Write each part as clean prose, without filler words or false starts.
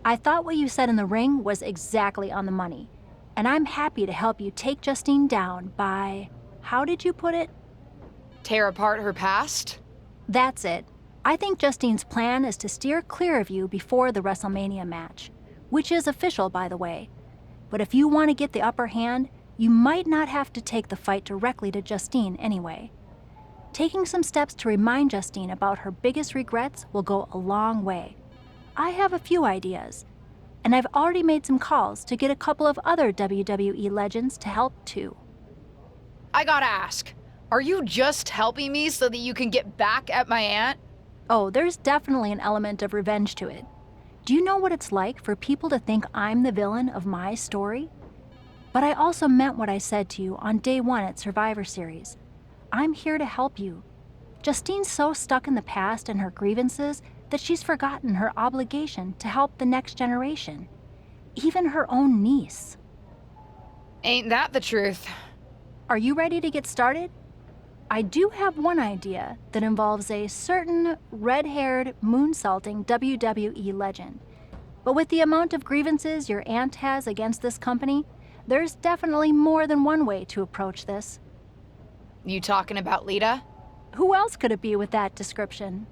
I thought what you said in the ring was exactly on the money, and I'm happy to help you take Justine down by, how did you put it? Tear apart her past? That's it. I think Justine's plan is to steer clear of you before the WrestleMania match, which is official, by the way. But if you want to get the upper hand, you might not have to take the fight directly to Justine anyway. Taking some steps to remind Justine about her biggest regrets will go a long way. I have a few ideas, and I've already made some calls to get a couple of other WWE legends to help too. I gotta ask, are you just helping me so that you can get back at my aunt? Oh, there's definitely an element of revenge to it. Do you know what it's like for people to think I'm the villain of my story? But I also meant what I said to you on day 1 at Survivor Series. I'm here to help you. Justine's so stuck in the past and her grievances that she's forgotten her obligation to help the next generation, even her own niece. Ain't that the truth? Are you ready to get started? I do have one idea that involves a certain red-haired, moonsaulting WWE legend. But with the amount of grievances your aunt has against this company, there's definitely more than one way to approach this. You talking about Lita? Who else could it be with that description?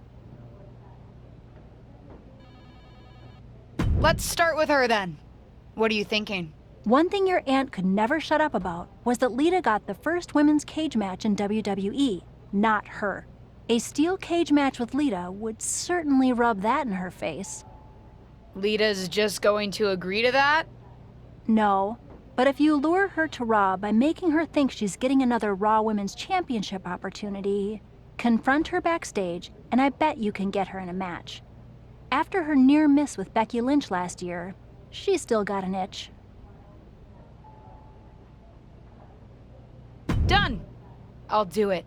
Let's start with her then. What are you thinking? One thing your aunt could never shut up about was that Lita got the first women's cage match in WWE, not her. A steel cage match with Lita would certainly rub that in her face. Lita's just going to agree to that? No, but if you lure her to Raw by making her think she's getting another Raw Women's Championship opportunity, confront her backstage, and I bet you can get her in a match. After her near miss with Becky Lynch last year, she's still got an itch. Done! I'll do it.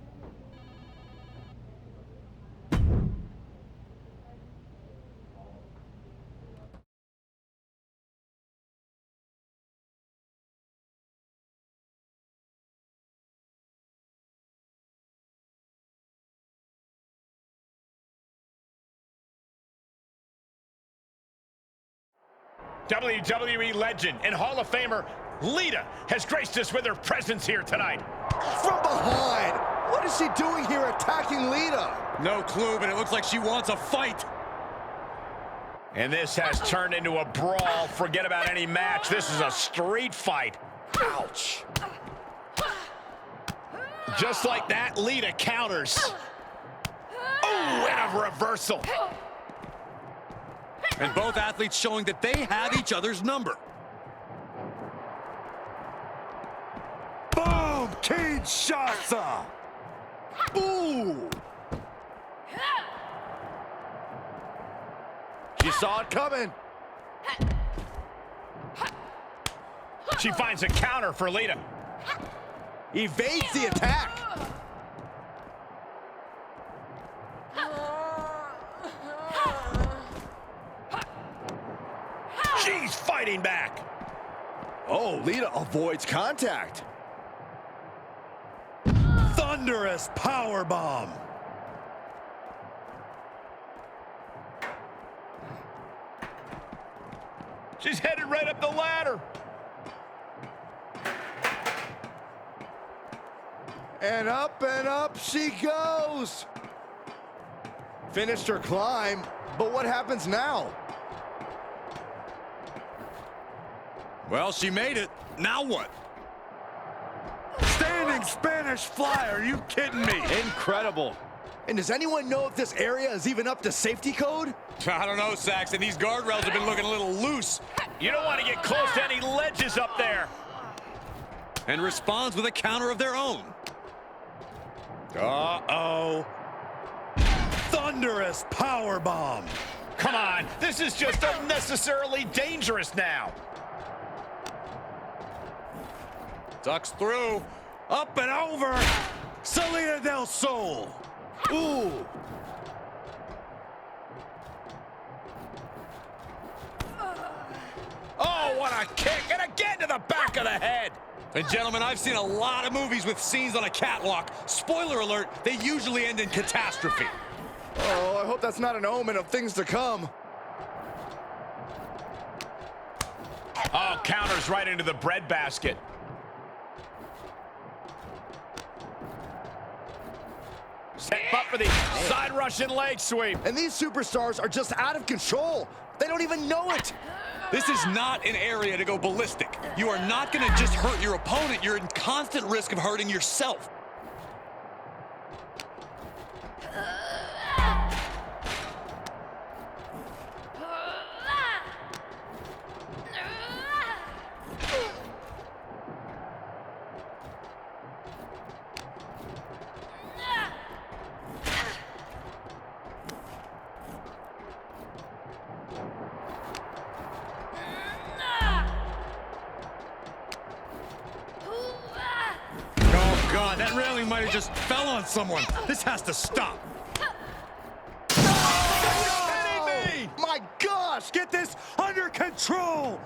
WWE legend and Hall of Famer Lita has graced us with her presence here tonight. From behind! What is she doing here attacking Lita? No clue, but it looks like she wants a fight. And this has turned into a brawl. Forget about any match. This is a street fight. Ouch! Just like that, Lita counters. Oh, and a reversal. And both athletes showing that they have each other's number. Boom! Kinshasa! Ooh! She saw it coming. She finds a counter for Lita. Evades the attack. She's fighting back. Oh, Lita avoids contact. Thunderous powerbomb. She's headed right up the ladder. And up she goes. Finished her climb, but what happens now? Well, she made it. Now what? Standing Spanish fly, are you kidding me? Incredible. And does anyone know if this area is even up to safety code? I don't know, Saxton. These guardrails have been looking a little loose. You don't want to get close to any ledges up there. And responds with a counter of their own. Uh-oh. Thunderous powerbomb. Come on, this is just unnecessarily dangerous now. Ducks through. Up and over. Salida del Sol. Ooh. Oh, what a kick, and again to the back of the head. And gentlemen, I've seen a lot of movies with scenes on a catwalk. Spoiler alert, they usually end in catastrophe. Oh, I hope that's not an omen of things to come. Oh, counters right into the breadbasket. Set up for the side Russian leg sweep. And these superstars are just out of control. They don't even know it. This is not an area to go ballistic. You are not going to just hurt your opponent. You're in constant risk of hurting yourself. Oh, God, that railing might have just fell on someone. This has to stop. Are you kidding me? My gosh, get this under control.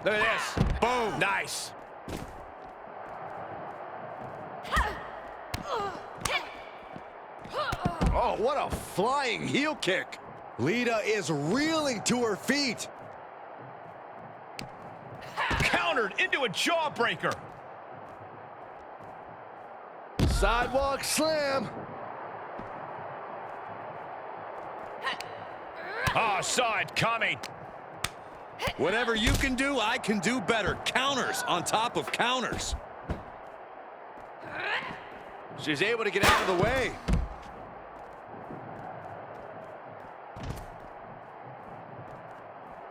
Look at this. Boom. Nice. Oh, what a flying heel kick. Lita is reeling to her feet. Countered into a jawbreaker. Sidewalk slam. Oh, saw it coming. Whatever you can do, I can do better. Counters on top of counters. She's able to get out of the way.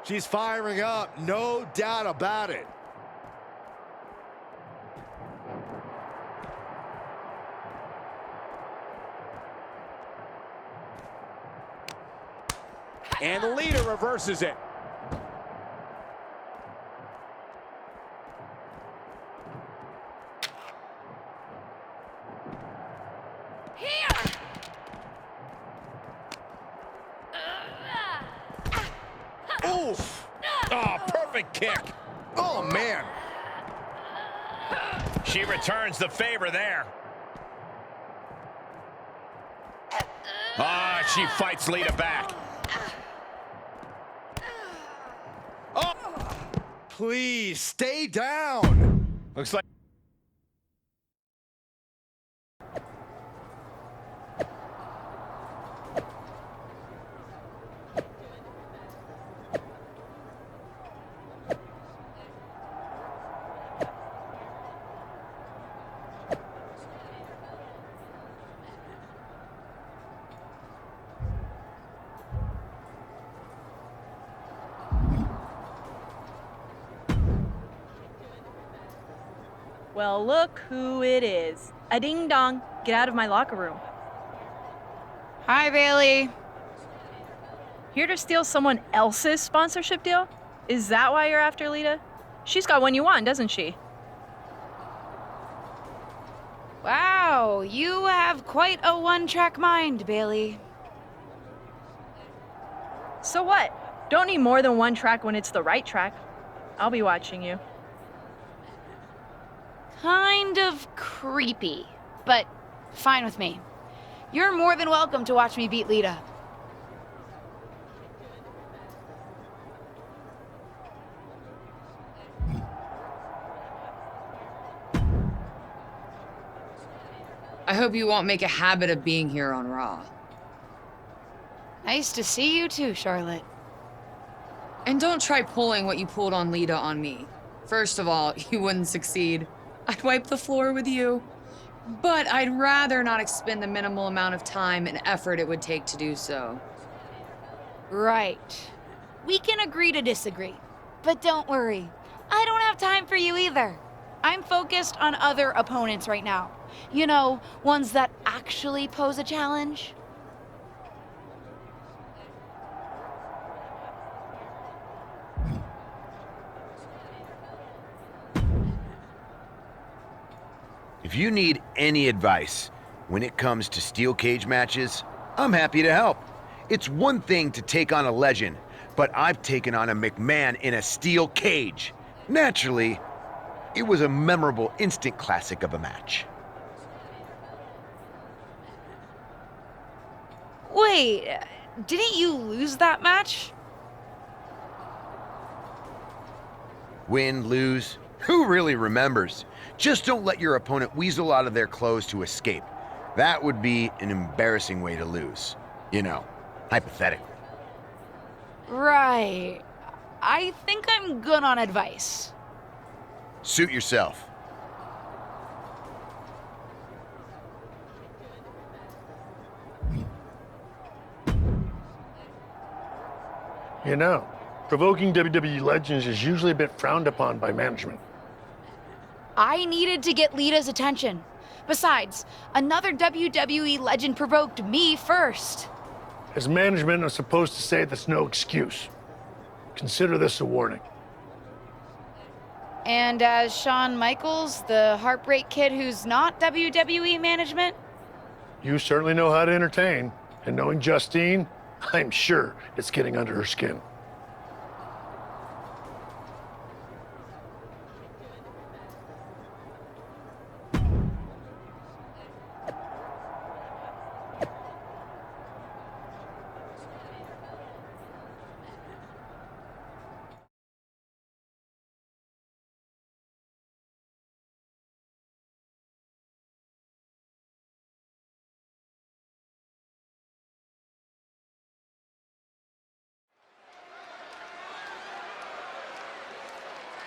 She's firing up, no doubt about it. And the leader reverses it. Oof. Oh, perfect kick. Oh, man. She returns the favor there. Ah, she fights Lita back. Oh, please stay down. Looks like Well, look who it is. A ding-dong. Get out of my locker room. Hi, Bailey. Here to steal someone else's sponsorship deal? Is that why you're after Lita? She's got one you want, doesn't she? Wow, you have quite a one-track mind, Bailey. So what? Don't need more than one track when it's the right track. I'll be watching you. Kind of creepy, but fine with me. You're more than welcome to watch me beat Lita. I hope you won't make a habit of being here on Raw. Nice to see you too, Charlotte. And don't try pulling what you pulled on Lita on me. First of all, you wouldn't succeed. I'd wipe the floor with you. But I'd rather not expend the minimal amount of time and effort it would take to do so. Right. We can agree to disagree. But don't worry, I don't have time for you either. I'm focused on other opponents right now. You know, ones that actually pose a challenge. If you need any advice when it comes to steel cage matches, I'm happy to help. It's one thing to take on a legend, but I've taken on a McMahon in a steel cage. Naturally, it was a memorable instant classic of a match. Wait, didn't you lose that match? Win, lose, who really remembers? Just don't let your opponent weasel out of their clothes to escape. That would be an embarrassing way to lose. You know, hypothetically. Right. I think I'm good on advice. Suit yourself. You know, provoking WWE legends is usually a bit frowned upon by management. I needed to get Lita's attention. Besides, another WWE legend provoked me first. As management, I'm supposed to say that's no excuse. Consider this a warning. And as Shawn Michaels, the Heartbreak Kid who's not WWE management? You certainly know how to entertain, and knowing Justine, I'm sure it's getting under her skin.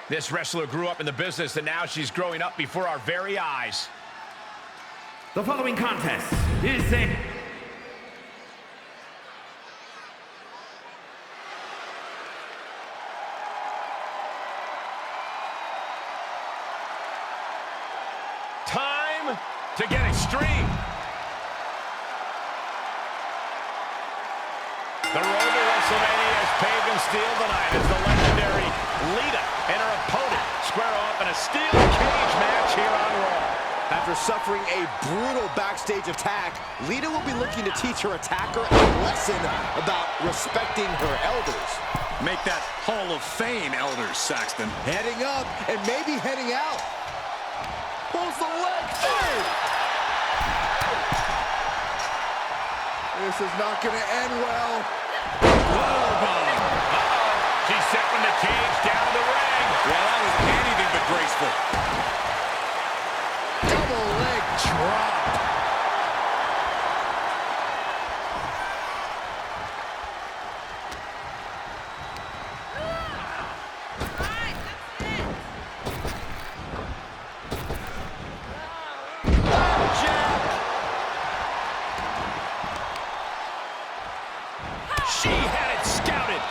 This wrestler grew up in the business, and now she's growing up before our very eyes. The following contest is a... Time to get extreme. The road to WrestleMania is paved in steel tonight as the legendary Lita and her opponent square off in a steel cage match here on Raw. After suffering a brutal backstage attack, Lita will be looking to teach her attacker a lesson about respecting her elders. Make that Hall of Fame, elders, Saxton. Heading up and maybe heading out. Pulls the leg through. This is not going to end well. She's setting the cage down to the ring. Yeah, that was anything but graceful. Double leg drop. She had it scouted.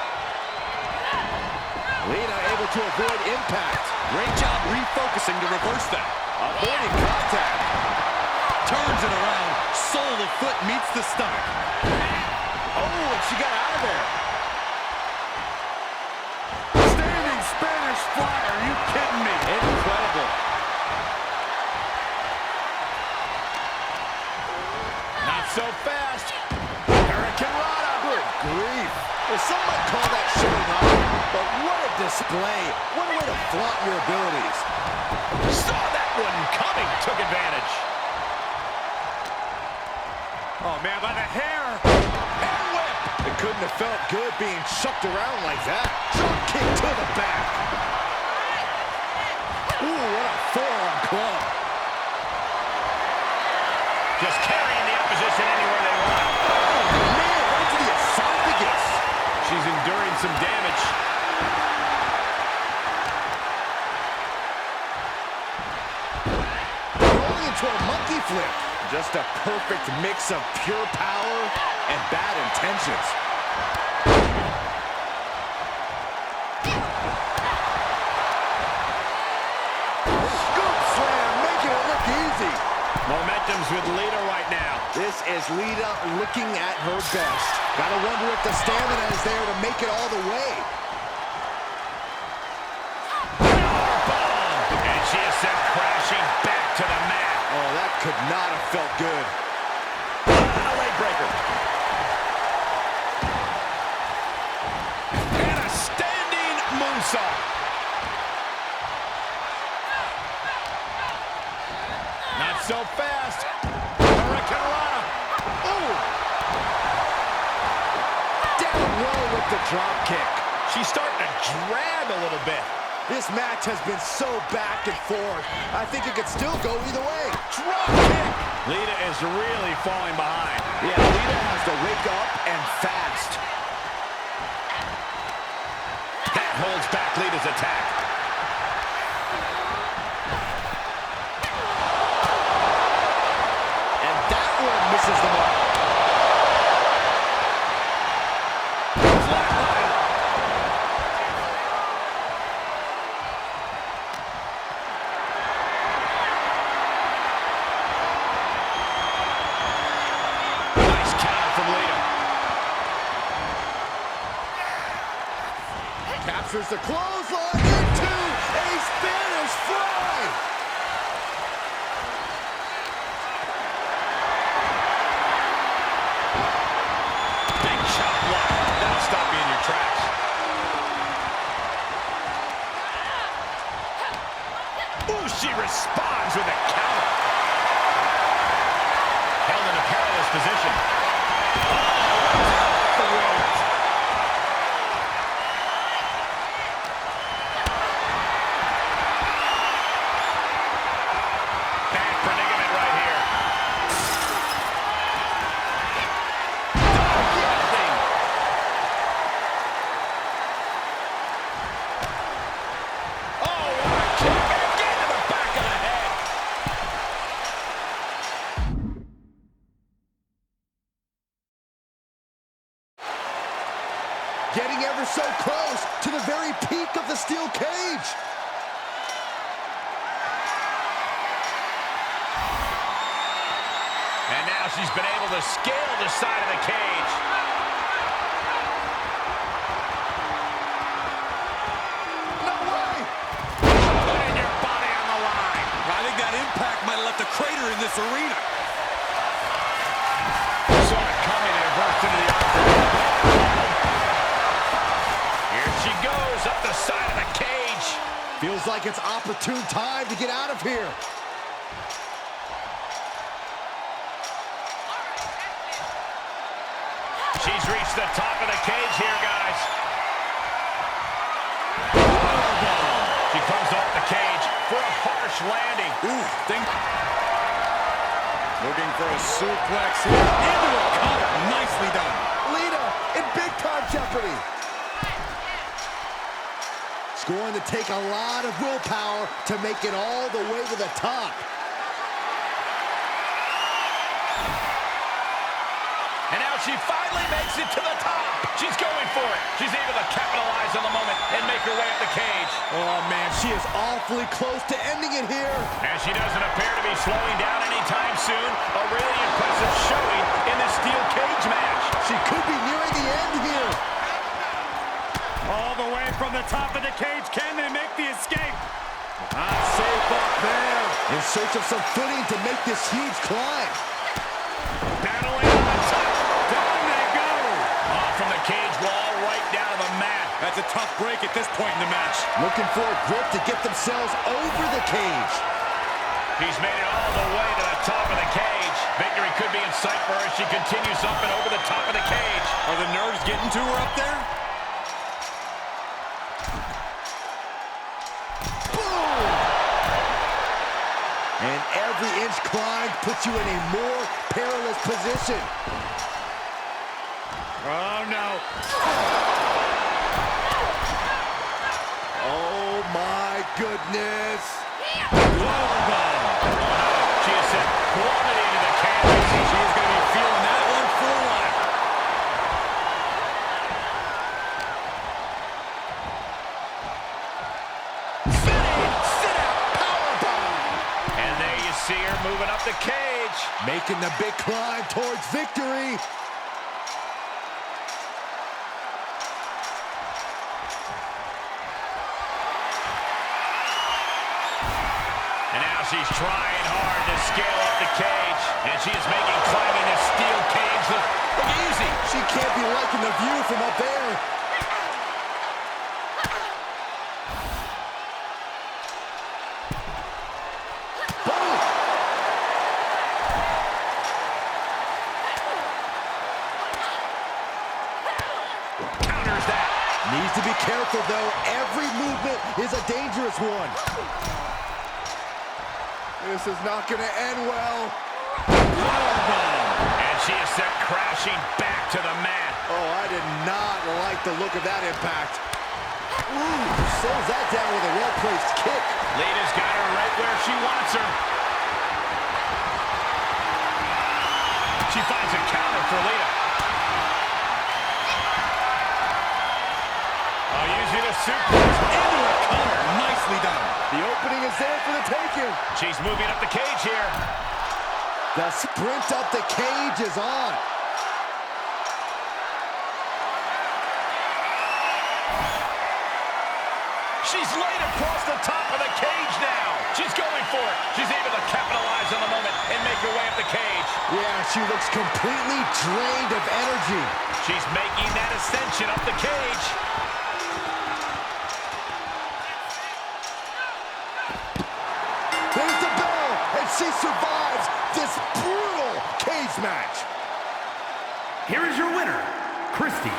Lita able to avoid impact. Great job refocusing to reverse that. Avoiding contact. Turns it around. Sole of foot meets the stomach. Oh, and she got out of there. Standing Spanish fly. Are you kidding me? Incredible. Not so fast. Hurricane Rana. Good grief. Well, some might call that showing off, but what a display. What a way to flaunt your abilities. Saw that one coming. Took advantage. Oh, man, by the hair. Hair whip. It couldn't have felt good being chucked around like that. Drop kick to the back. Ooh, what a forearm club. Just carrying the opposition anywhere they want. Oh, man, right to the esophagus. She's enduring some damage. Rolling into a monkey flip. Just a perfect mix of pure power and bad intentions. Scoop slam, making it look easy. Momentum's with Lita right now. This is Lita looking at her best. Gotta wonder if the stamina is there to make it all the way. And she is sent crashing back to the mat. Oh, that could not have felt good. A leg breaker. And a standing moonsault. blow with the drop kick. She's starting to drag a little bit. This match has been so back and forth. I think it could still go either way. Drop kick! Lita is really falling behind. Yeah, Lita has to wake up and fast. That holds back Lita's attack. And that one misses the mark. Flatline. Nice counter from Lita. Captures the clothesline into a Spanish fly. Big chop block. That'll stop you in your tracks. Ooh, she responds with a counter. Held in a perilous position. Oh, the ropes. Bad predicament right here. Nothing. Oh, what a kick. And again to the back of the head. Getting ever so close to the very peak of the steel cage. And now she's been able to scale the side of the cage. No way! Putting your body on the line. I think that impact might have left a crater in this arena. Saw it coming and it burst into the arms. Here she goes up the side of the cage. Feels like it's opportune time to get out of here. She's reached the top of the cage here, guys. She comes off the cage for a harsh landing. Ooh, looking for a suplex here. Into a cutter. Nicely done. Lita in big-time jeopardy. It's going to take a lot of willpower to make it all the way to the top. And now she finally makes it to the top. She's going for it. She's able to capitalize on the moment and make her way up the cage. Oh, man, she is awfully close to ending it here. And she doesn't appear to be slowing down anytime soon. A really impressive showing in this steel cage match. She could be nearing the end here. All the way from the top of the cage. Can they make the escape? Not safe up there. In search of some footing to make this huge climb. Battling on the top. Down they go. Off from the cage wall, right down to the mat. That's a tough break at this point in the match. Looking for a grip to get themselves over the cage. He's made it all the way to the top of the cage. Victory could be in sight for her as she continues up and over the top of the cage. Are the nerves getting to her up there? Boom! And every inch climb puts you in a more perilous position. Oh, no. Oh, my goodness. She is sent plummeting into the canvas. She is going to be feeling that one for a while. Sit-out powerbomb. And there you see her moving up the cage. Making the big climb towards victory. And now she's trying hard to scale up the cage. And she is making climbing this steel cage look easy. She can't be liking the view from up there. Boom! Counters that. Needs to be careful, though. Every movement is a dangerous one. This is not going to end well. And she is sent crashing back to the mat. Oh, I did not like the look of that impact. Ooh, slows that down with a well-placed kick. Lita's got her right where she wants her. She finds a counter for Lita. Oh, using a suplex into a cover. Nicely done. The opening is there for the taking. She's moving up the cage here. The sprint up the cage is on. She's laid across the top of the cage now. She's going for it. She's able to capitalize on the moment and make her way up the cage. Yeah, she looks completely drained of energy. She's making that ascension up the cage. There's the bell, and she survives this brutal cage match. Here is your winner, Christy